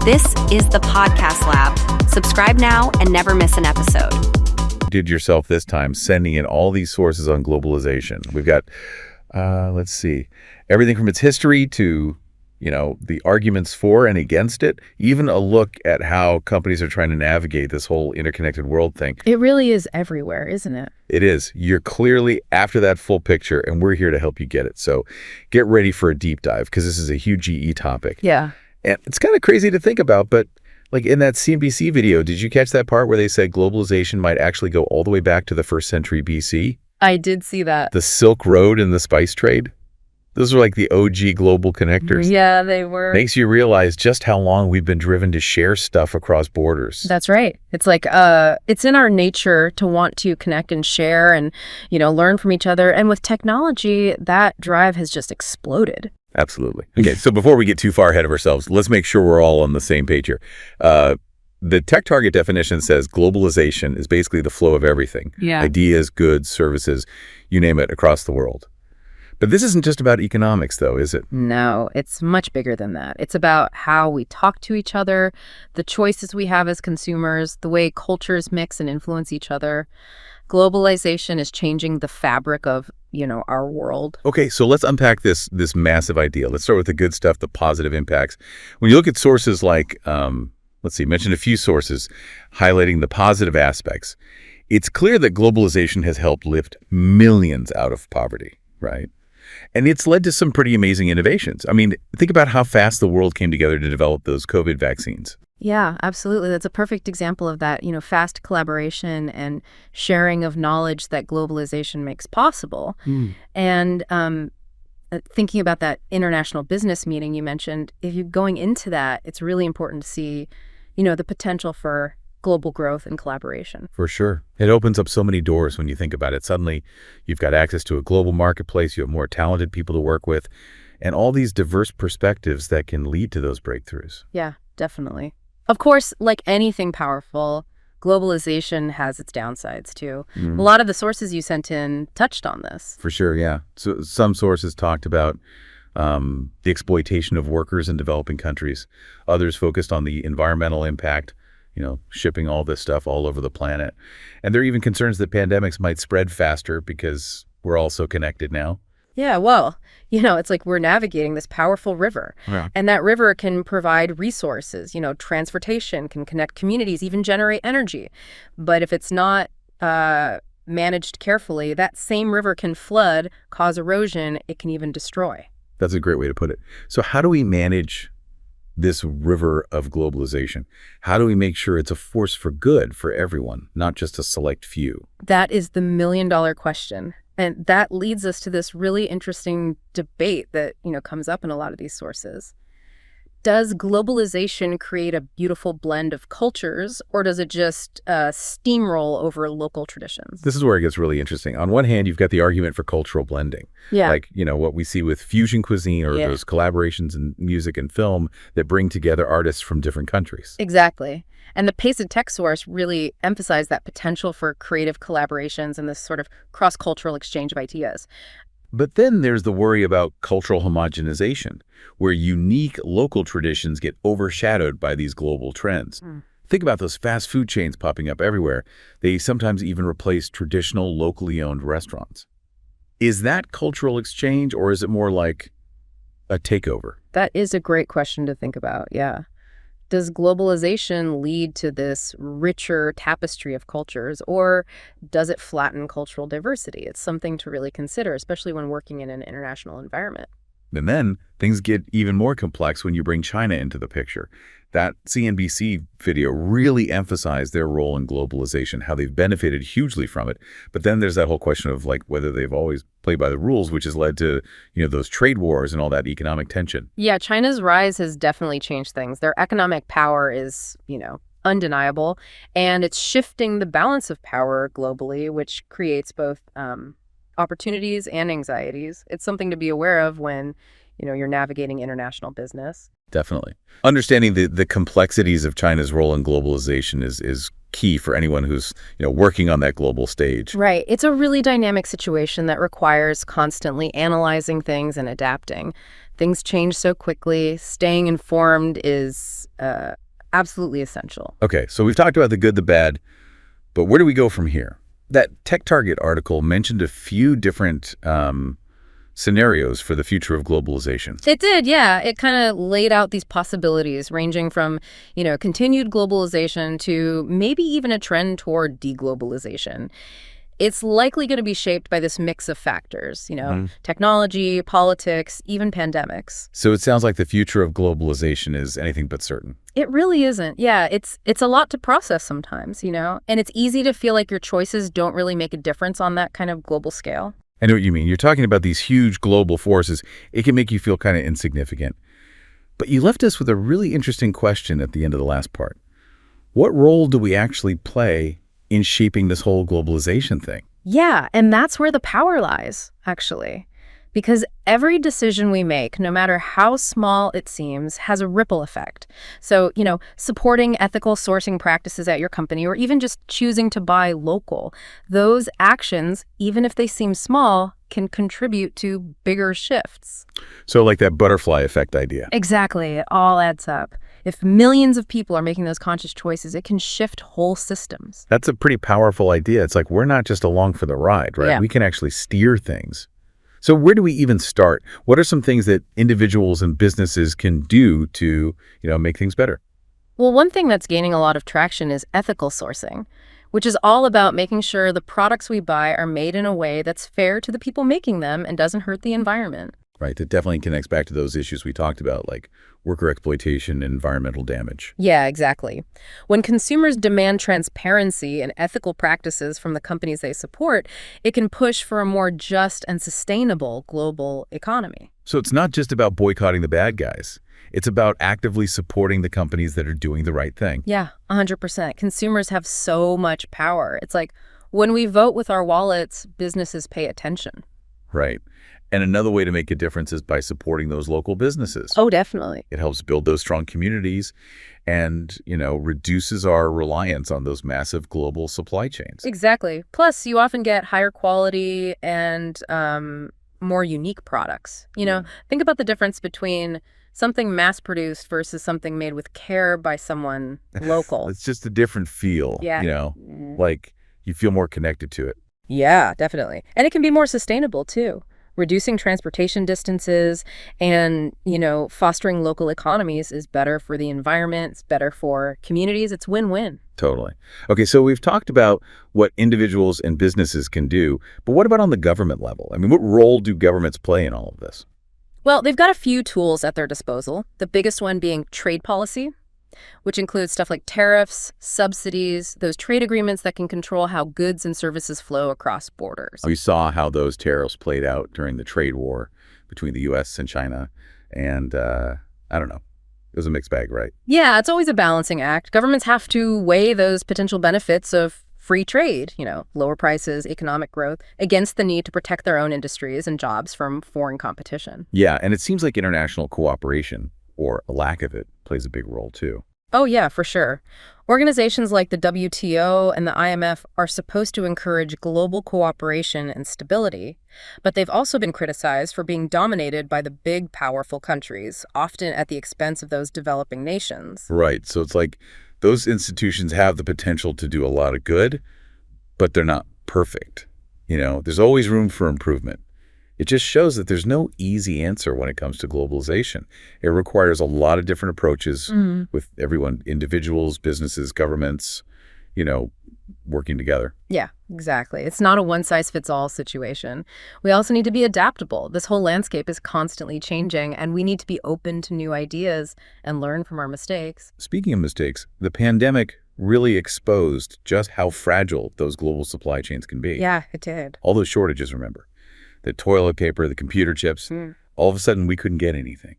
This is the Podcast Lab. Subscribe now and never miss an episode. Did yourself this time, sending in all these sources on globalization. We've got, let's see, everything from its history to, the arguments for and against it, even a look at how companies are trying to navigate this whole interconnected world thing. It really is everywhere, isn't it? It is. You're clearly after that full picture, and we're here to help you get it. So get ready for a deep dive, because this is a huge GE topic. Yeah. And it's kind of crazy to think about, but like in that CNBC video, did you catch that part where they said globalization might actually go all the way back to the 1st century BC? I did see that. The Silk Road and the spice trade? Those are like the OG global connectors. Yeah, they were. Makes you realize just how long we've been driven to share stuff across borders. That's right. It's like, it's in our nature to want to connect and share and, learn from each other. And with technology, that drive has just exploded. Absolutely. Okay, so before we get too far ahead of ourselves, let's make sure we're all on the same page here. The Tech Target definition says globalization is basically the flow of everything. Yeah. Ideas, goods, services, you name it, across the world. But this isn't just about economics, though, is it? No, it's much bigger than that. It's about how we talk to each other, the choices we have as consumers, the way cultures mix and influence each other. Globalization is changing the fabric of, our world. Okay, so let's unpack this massive idea. Let's start with the good stuff, the positive impacts. When you look at sources like, mention a few sources highlighting the positive aspects. It's clear that globalization has helped lift millions out of poverty, right? And it's led to some pretty amazing innovations. I mean, think about how fast the world came together to develop those COVID vaccines. Yeah, absolutely. That's a perfect example of that, fast collaboration and sharing of knowledge that globalization makes possible. And thinking about that international business meeting you mentioned, if you're going into that, it's really important to see, the potential for global growth and collaboration. For sure. It opens up so many doors when you think about it. Suddenly, you've got access to a global marketplace, you have more talented people to work with, and all these diverse perspectives that can lead to those breakthroughs. Yeah, definitely. Of course, like anything powerful, globalization has its downsides too. A lot of the sources you sent in touched on this. For sure, yeah. So some sources talked about the exploitation of workers in developing countries. Others focused on the environmental impact, shipping all this stuff all over the planet. And there are even concerns that pandemics might spread faster because we're all so connected now. Yeah, well, it's like we're navigating this powerful river. Yeah. And that river can provide resources, transportation, can connect communities, even generate energy. But if it's not managed carefully, that same river can flood, cause erosion, it can even destroy. That's a great way to put it. So how do we manage this river of globalization? How do we make sure it's a force for good for everyone, not just a select few? That is the million-dollar question. And that leads us to this really interesting debate that, comes up in a lot of these sources. Does globalization create a beautiful blend of cultures, or does it just steamroll over local traditions? This is where it gets really interesting. On one hand, you've got the argument for cultural blending. Yeah. Like, what we see with fusion cuisine or those collaborations in music and film that bring together artists from different countries. Exactly. And the Paced Tech source really emphasized that potential for creative collaborations and this sort of cross-cultural exchange of ideas. But then there's the worry about cultural homogenization, where unique local traditions get overshadowed by these global trends. Think about those fast food chains popping up everywhere. They sometimes even replace traditional, locally owned restaurants. Is that cultural exchange, or is it more like a takeover? That is a great question to think about, yeah. Does globalization lead to this richer tapestry of cultures, or does it flatten cultural diversity? It's something to really consider, especially when working in an international environment. And then things get even more complex when you bring China into the picture. That CNBC video really emphasized their role in globalization, how they've benefited hugely from it. But then there's that whole question of like whether they've always played by the rules, which has led to, those trade wars and all that economic tension. Yeah, China's rise has definitely changed things. Their economic power is, undeniable, and it's shifting the balance of power globally, which creates both opportunities and anxieties. It's something to be aware of when, you're navigating international business. Definitely. Understanding the complexities of China's role in globalization is key for anyone who's working on that global stage. Right. It's a really dynamic situation that requires constantly analyzing things and adapting. Things change so quickly. Staying informed is absolutely essential. Okay, so we've talked about the good, the bad, but where do we go from here? That Tech Target article mentioned a few different scenarios for the future of globalization. It did, yeah. It kind of laid out these possibilities ranging from, continued globalization to maybe even a trend toward deglobalization. It's likely going to be shaped by this mix of factors, technology, politics, even pandemics. So it sounds like the future of globalization is anything but certain. It really isn't. Yeah, it's a lot to process sometimes, and it's easy to feel like your choices don't really make a difference on that kind of global scale. I know what you mean. You're talking about these huge global forces. It can make you feel kind of insignificant. But you left us with a really interesting question at the end of the last part. What role do we actually play in shaping this whole globalization thing? Yeah, and that's where the power lies, actually. Because every decision we make, no matter how small it seems, has a ripple effect. So, supporting ethical sourcing practices at your company or even just choosing to buy local, those actions, even if they seem small, can contribute to bigger shifts. So like that butterfly effect idea. Exactly. It all adds up. If millions of people are making those conscious choices, it can shift whole systems. That's a pretty powerful idea. It's like we're not just along for the ride, right? Yeah. We can actually steer things. So where do we even start? What are some things that individuals and businesses can do to, make things better? Well, one thing that's gaining a lot of traction is ethical sourcing, which is all about making sure the products we buy are made in a way that's fair to the people making them and doesn't hurt the environment. Right. That definitely connects back to those issues we talked about, like worker exploitation and environmental damage. Yeah, exactly. When consumers demand transparency and ethical practices from the companies they support, it can push for a more just and sustainable global economy. So it's not just about boycotting the bad guys. It's about actively supporting the companies that are doing the right thing. Yeah, 100%. Consumers have so much power. It's like when we vote with our wallets, businesses pay attention. Right. And another way to make a difference is by supporting those local businesses. Oh, definitely. It helps build those strong communities and, reduces our reliance on those massive global supply chains. Exactly. Plus, you often get higher quality and more unique products. Think about the difference between something mass-produced versus something made with care by someone local. It's just a different feel, Yeah. like you feel more connected to it. Yeah, definitely. And it can be more sustainable, too. Reducing transportation distances and, fostering local economies is better for the environment. It's better for communities. It's win-win. Totally. Okay, so we've talked about what individuals and businesses can do, but what about on the government level? I mean, what role do governments play in all of this? Well, they've got a few tools at their disposal, the biggest one being trade policy, which includes stuff like tariffs, subsidies, those trade agreements that can control how goods and services flow across borders. We saw how those tariffs played out during the trade war between the U.S. and China, and I don't know. It was a mixed bag, right? Yeah, it's always a balancing act. Governments have to weigh those potential benefits of free trade, lower prices, economic growth, against the need to protect their own industries and jobs from foreign competition. Yeah, and it seems like international cooperation, or a lack of it, plays a big role too. Oh, yeah, for sure. Organizations like the WTO and the IMF are supposed to encourage global cooperation and stability, but they've also been criticized for being dominated by the big, powerful countries, often at the expense of those developing nations. Right. So it's like those institutions have the potential to do a lot of good, but they're not perfect. There's always room for improvement. It just shows that there's no easy answer when it comes to globalization. It requires a lot of different approaches with everyone, individuals, businesses, governments, working together. Yeah, exactly. It's not a one-size-fits-all situation. We also need to be adaptable. This whole landscape is constantly changing, and we need to be open to new ideas and learn from our mistakes. Speaking of mistakes, the pandemic really exposed just how fragile those global supply chains can be. Yeah, it did. All those shortages, remember. The toilet paper, the computer chips, all of a sudden we couldn't get anything.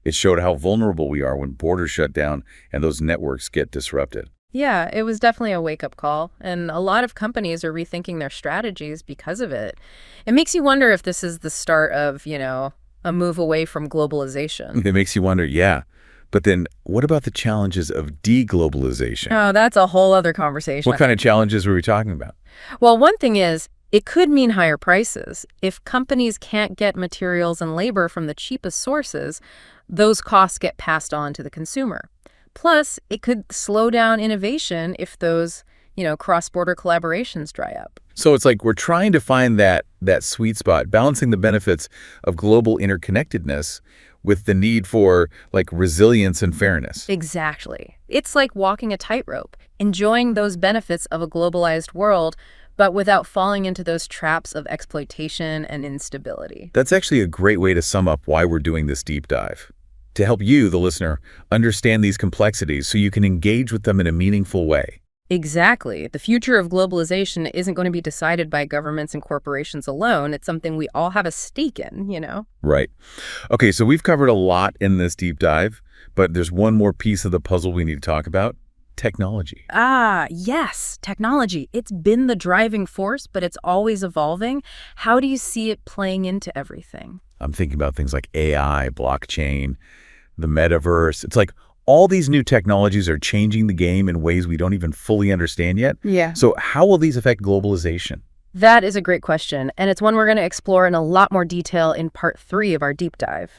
It showed how vulnerable we are when borders shut down and those networks get disrupted. Yeah, it was definitely a wake-up call, and a lot of companies are rethinking their strategies because of it. It makes you wonder if this is the start of, a move away from globalization. It makes you wonder, yeah. But then what about the challenges of deglobalization? Oh, that's a whole other conversation. What kind of challenges were we talking about? Well, one thing is It could mean higher prices. If companies can't get materials and labor from the cheapest sources, those costs get passed on to the consumer. Plus, it could slow down innovation if those, cross-border collaborations dry up. So it's like we're trying to find that sweet spot, balancing the benefits of global interconnectedness with the need for like resilience and fairness. Exactly. It's like walking a tightrope, enjoying those benefits of a globalized world, but without falling into those traps of exploitation and instability. That's actually a great way to sum up why we're doing this deep dive. To help you, the listener, understand these complexities so you can engage with them in a meaningful way. Exactly. The future of globalization isn't going to be decided by governments and corporations alone. It's something we all have a stake in. Right. Okay, so we've covered a lot in this deep dive, but there's one more piece of the puzzle we need to talk about. Technology. Yes, technology. It's been the driving force, but it's always evolving. How do you see it playing into everything? I'm thinking about things like AI, blockchain, the metaverse. It's like all these new technologies are changing the game in ways we don't even fully understand yet. Yeah. So how will these affect globalization? That is a great question, and it's one we're going to explore in a lot more detail in part 3 of our deep dive.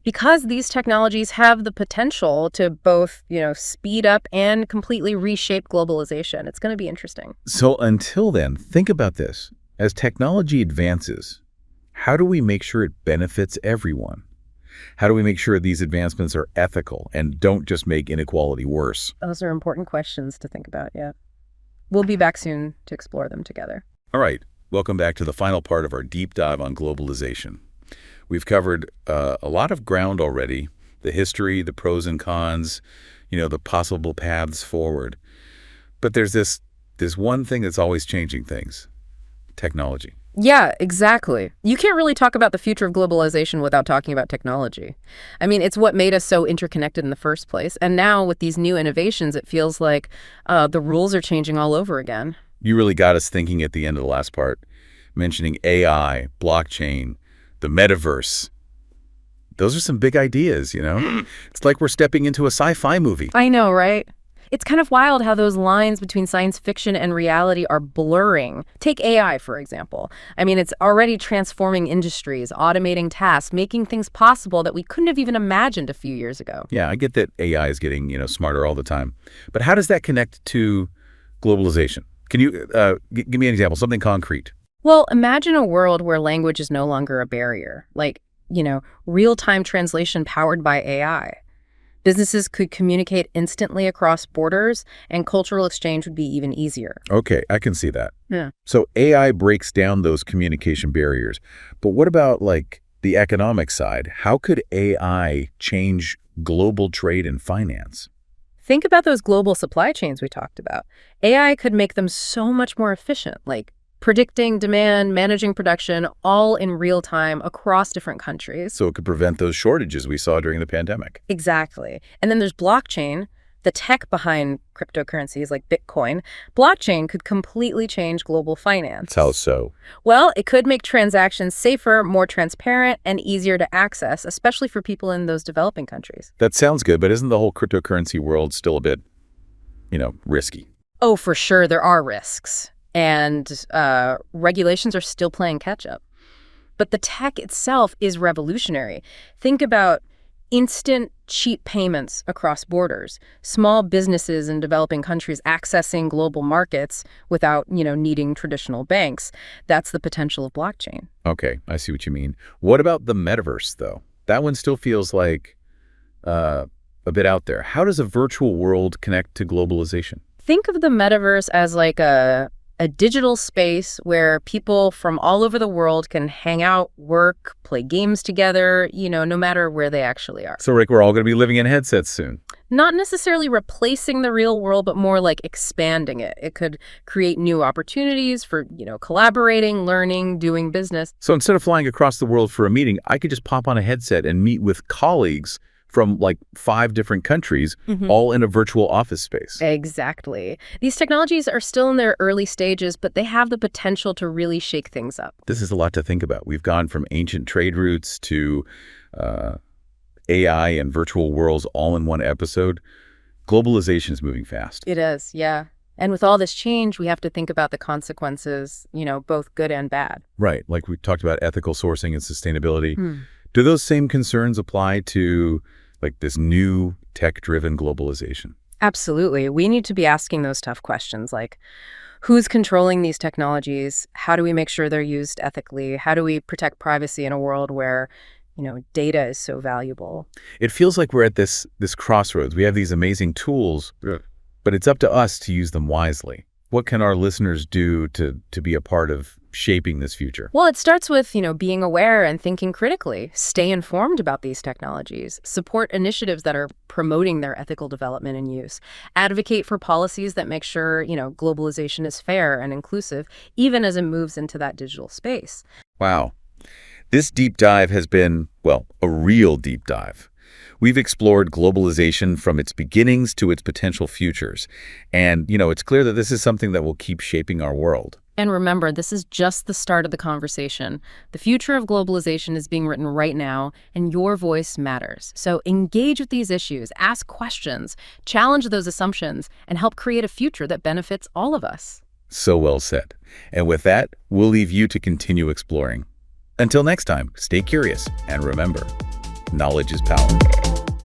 Because these technologies have the potential to both, speed up and completely reshape globalization. It's going to be interesting. So until then, think about this. As technology advances, how do we make sure it benefits everyone? How do we make sure these advancements are ethical and don't just make inequality worse? Those are important questions to think about, yeah. We'll be back soon to explore them together. All right. Welcome back to the final part of our deep dive on globalization. We've covered a lot of ground already, the history, the pros and cons, the possible paths forward. But there's this one thing that's always changing things, technology. Yeah, exactly. You can't really talk about the future of globalization without talking about technology. I mean, it's what made us so interconnected in the first place. And now with these new innovations, it feels like the rules are changing all over again. You really got us thinking at the end of the last part, mentioning AI, blockchain, the metaverse. Those are some big ideas, It's like we're stepping into a sci-fi movie. I know, right? It's kind of wild how those lines between science fiction and reality are blurring. Take AI, for example. I mean, it's already transforming industries, automating tasks, making things possible that we couldn't have even imagined a few years ago. Yeah, I get that AI is getting, smarter all the time. But how does that connect to globalization? Can you give me an example, something concrete? Well, imagine a world where language is no longer a barrier, like, real-time translation powered by AI. Businesses could communicate instantly across borders, and cultural exchange would be even easier. Okay, I can see that. Yeah. So AI breaks down those communication barriers. But what about, like, the economic side? How could AI change global trade and finance? Think about those global supply chains we talked about. AI could make them so much more efficient, like predicting demand, managing production, all in real time across different countries. So it could prevent those shortages we saw during the pandemic. Exactly. And then there's blockchain, the tech behind cryptocurrencies like Bitcoin. Blockchain could completely change global finance. How so? Well, it could make transactions safer, more transparent, and easier to access, especially for people in those developing countries. That sounds good, but isn't the whole cryptocurrency world still a bit, risky? Oh, for sure, there are risks. And regulations are still playing catch-up. But the tech itself is revolutionary. Think about instant, cheap payments across borders, small businesses in developing countries accessing global markets without, needing traditional banks. That's the potential of blockchain. Okay, I see what you mean. What about the metaverse, though? That one still feels like a bit out there. How does a virtual world connect to globalization? Think of the metaverse as like a digital space where people from all over the world can hang out, work, play games together, no matter where they actually are. So, Rick, we're all going to be living in headsets soon. Not necessarily replacing the real world, but more like expanding it. It could create new opportunities for, collaborating, learning, doing business. So instead of flying across the world for a meeting, I could just pop on a headset and meet with colleagues from like 5 different countries, all in a virtual office space. Exactly. These technologies are still in their early stages, but they have the potential to really shake things up. This is a lot to think about. We've gone from ancient trade routes to AI and virtual worlds all in one episode. Globalization is moving fast. It is, yeah. And with all this change, we have to think about the consequences, both good and bad. Right, like we talked about ethical sourcing and sustainability. Do those same concerns apply to like this new tech-driven globalization? Absolutely. We need to be asking those tough questions like, who's controlling these technologies? How do we make sure they're used ethically? How do we protect privacy in a world where, data is so valuable? It feels like we're at this crossroads. We have these amazing tools, but it's up to us to use them wisely. What can our listeners do to be a part of shaping this future? Well, it starts with, being aware and thinking critically. Stay informed about these technologies. Support initiatives that are promoting their ethical development and use. Advocate for policies that make sure, globalization is fair and inclusive, even as it moves into that digital space. Wow. This deep dive has been, well, a real deep dive. We've explored globalization from its beginnings to its potential futures. And, it's clear that this is something that will keep shaping our world. And remember, this is just the start of the conversation. The future of globalization is being written right now, and your voice matters. So engage with these issues, ask questions, challenge those assumptions, and help create a future that benefits all of us. So well said. And with that, we'll leave you to continue exploring. Until next time, stay curious, and remember, knowledge is power.